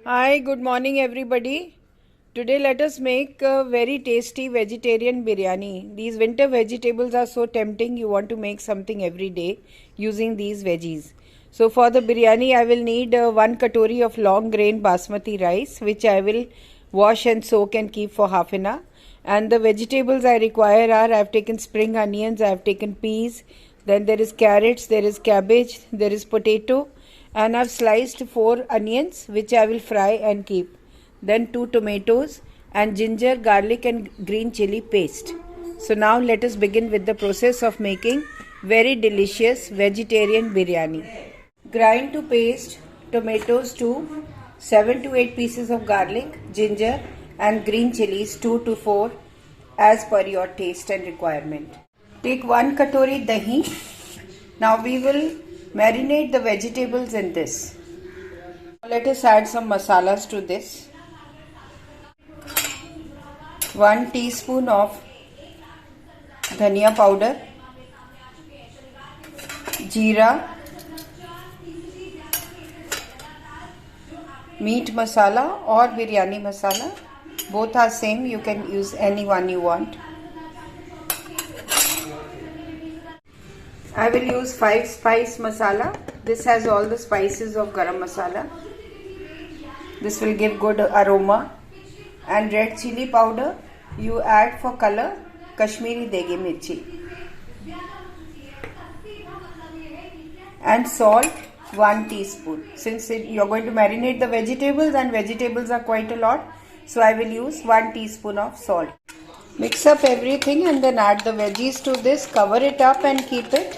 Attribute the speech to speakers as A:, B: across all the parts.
A: Hi, good morning everybody. Today let us make a very tasty vegetarian biryani. These winter vegetables are so tempting, you want to make something every day using these veggies. So for the biryani I will need 1 katori of long grain basmati rice, which I will wash and soak and keep for half an hour. And the vegetables I require are, I have taken spring onions, I have taken peas, then there is carrots, there is cabbage, there is potato, and I've sliced 4 onions which I will fry and keep. Then 2 tomatoes and ginger, garlic and green chili paste. So now let us begin with the process of making very delicious vegetarian biryani. Grind to paste tomatoes to 7 to 8 pieces of garlic, ginger and green chilies 2 to 4 as per your taste and requirement. Take 1 katori dahi. Now we will marinate the vegetables in this. Let us add some masalas to this. 1 teaspoon of dhania powder, jeera, meat masala or biryani masala. Both are same, you can use any one you want. I will use 5 spice masala. This has all the spices of garam masala. This will give good aroma. And red chili powder you add for color, Kashmiri degi mirchi. And salt 1 teaspoon. Since you are going to marinate the vegetables and vegetables are quite a lot, so I will use 1 teaspoon of salt. Mix up everything and then add the veggies to this, cover it up and keep it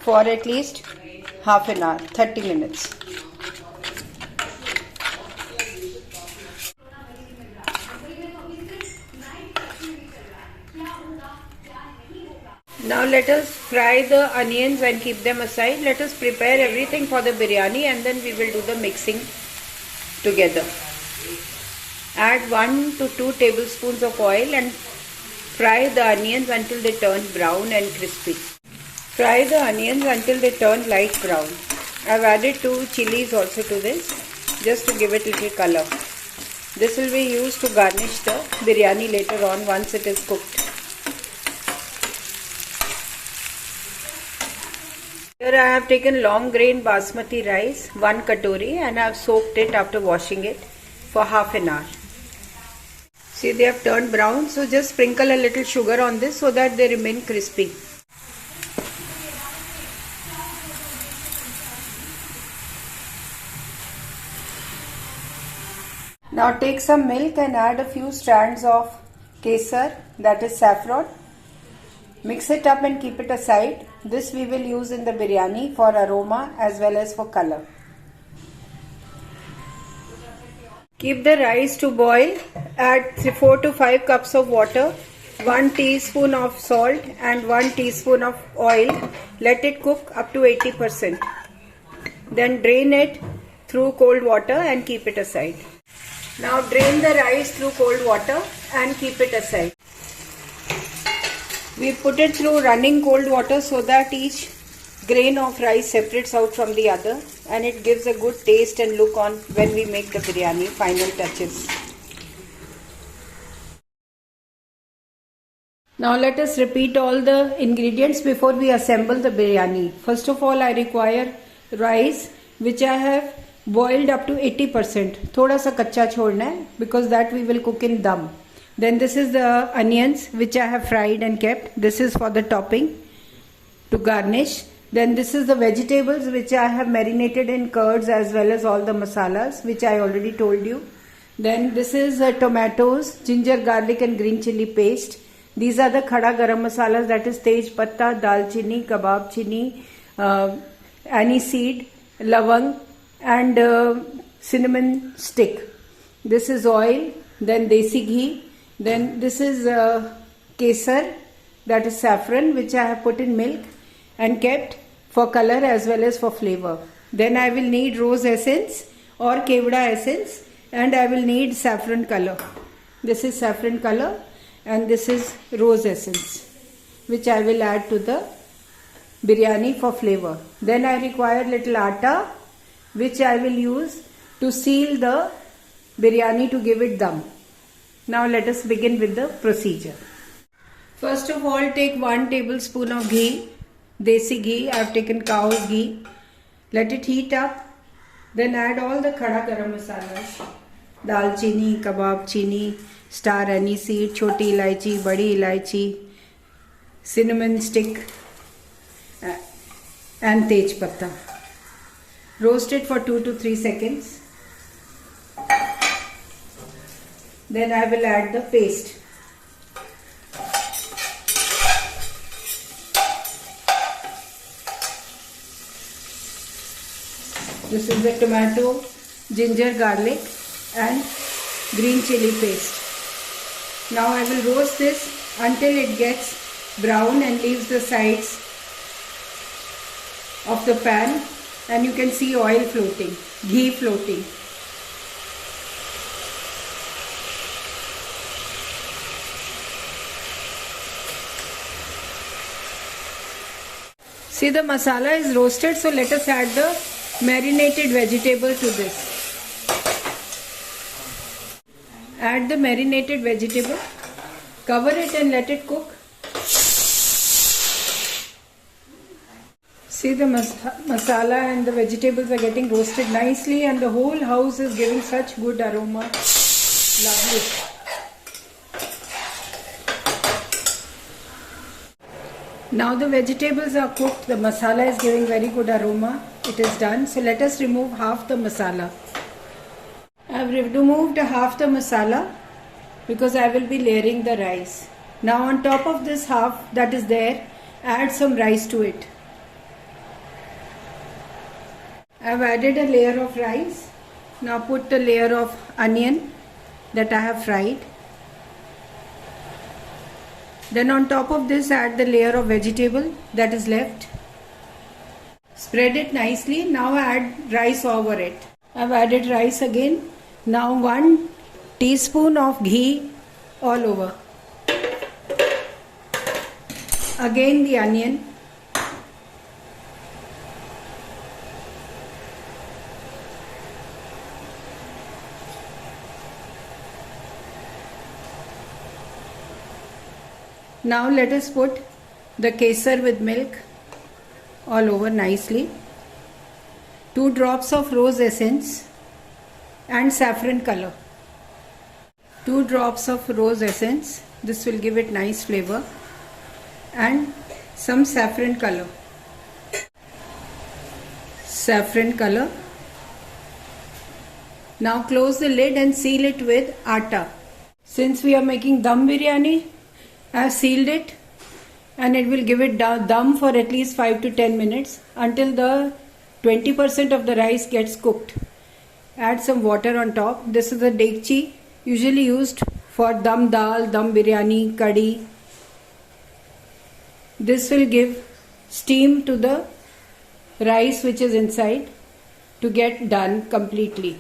A: for at least half an hour, 30 minutes. Now let us fry the onions and keep them aside. Let us prepare everything for the biryani and then we will do the mixing together. Add 1 to 2 tablespoons of oil and fry the onions until they turn brown and crispy. Fry the onions until they turn light brown. I have added 2 chilies also to this, just to give it a little color. This will be used to garnish the biryani later on once it is cooked. Here I have taken long grain basmati rice, 1 katori, and I have soaked it after washing it for half an hour. See, they have turned brown, so just sprinkle a little sugar on this so that they remain crispy. Now take some milk and add a few strands of kesar, that is saffron. Mix it up and keep it aside. This we will use in the biryani for aroma as well as for color. Keep the rice to boil. Add 4 to 5 cups of water, 1 teaspoon of salt and 1 teaspoon of oil. Let it cook up to 80%. Then drain it through cold water and keep it aside. Now drain the rice through cold water and keep it aside. We put it through running cold water so that each grain of rice separates out from the other and it gives a good taste and look on when we make the biryani final touches. Now let us repeat all the ingredients before we assemble the biryani. First of all, I require rice which I have boiled up to 80%. Thoda sa kacha chhodna hai because that we will cook in dum. Then this is the onions which I have fried and kept. This is for the topping to garnish. Then this is the vegetables which I have marinated in curds as well as all the masalas which I already told you. Then this is tomatoes, ginger, garlic and green chili paste. These are the khada garam masalas, that is tej patta, dalchini, kebab chini, aniseed, lavang and cinnamon stick. This is oil, then desi ghee. Then this is kesar, that is saffron, which I have put in milk and kept for color as well as for flavor. Then I will need rose essence or kevda essence and I will need saffron color. This is saffron color and this is rose essence which I will add to the biryani for flavor. Then I require little atta which I will use to seal the biryani to give it dum. Now let us begin with the procedure. First of all, take 1 tablespoon of ghee, desi ghee. I have taken cow's ghee. Let it heat up. Then add all the khada garam masalas. Dalchini, kebab chini, star anise seed, choti ilaichi, badi ilaichi, cinnamon stick and tej patta. Roast it for 2 to 3 seconds. Then I will add the paste. This is the tomato, ginger, garlic and green chili paste. Now I will roast this until it gets brown and leaves the sides of the pan, and you can see oil floating, ghee floating. See, the masala is roasted, so let us add the marinated vegetable to this. Add the marinated vegetable, cover it and let it cook. See, the masala and the vegetables are getting roasted nicely and the whole house is giving such good aroma. Lovely. Now the vegetables are cooked, the masala is giving very good aroma. It is done. So let us remove half the masala. I have removed half the masala because I will be layering the rice. Now on top of this half that is there, add some rice to it. I have added a layer of rice. Now put a layer of onion that I have fried. Then on top of this add the layer of vegetable that is left. Spread it nicely. Now add rice over it. I have added rice again. Now 1 teaspoon of ghee all over. Again the onion. Now let us put the kesar with milk all over nicely. 2 drops of rose essence and saffron color. 2 drops of rose essence. This will give it nice flavor. And some saffron color. Saffron color. Now close the lid and seal it with atta. Since we are making dum biryani, I have sealed it and it will give it dum for at least 5 to 10 minutes until the 20% of the rice gets cooked. Add some water on top. This is a dekchi usually used for dum dal, dum biryani, curry. This will give steam to the rice which is inside to get done completely.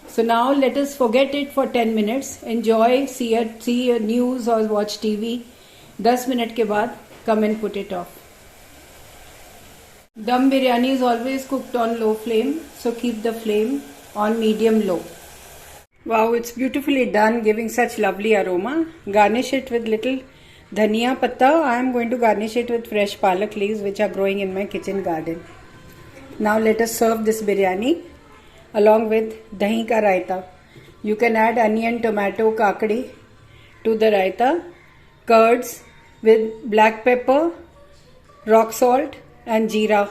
A: So now let us forget it for 10 minutes. Enjoy, see a news or watch TV. 10 minute के बाद come and put it off. Dum biryani is always cooked on low flame, so keep the flame on medium low. Wow, it's beautifully done, giving such lovely aroma. Garnish it with little dhania patta. I am going to garnish it with fresh palak leaves which are growing in my kitchen garden. Now let us serve this biryani along with dahi ka raita. You can add onion, tomato, kakadi to the raita, curds with black pepper, rock salt and jeera,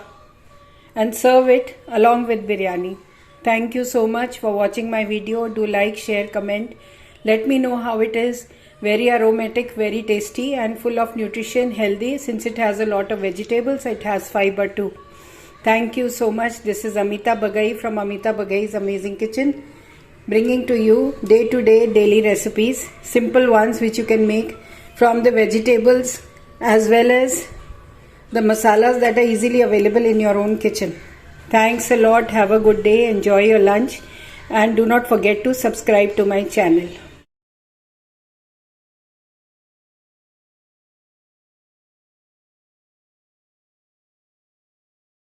A: and serve it along with biryani. Thank you so much for watching my video. Do like, share, comment. Let me know how it is. Very aromatic, very tasty and full of nutrition, healthy. Since it has a lot of vegetables, it has fiber too. Thank you so much. This is Amita Bagai from Amita Bagai's Amazing Kitchen, bringing to you day-to-day daily recipes, simple ones which you can make from the vegetables as well as the masalas that are easily available in your own kitchen. Thanks a lot. Have a good day. Enjoy your lunch and do not forget to subscribe to my channel.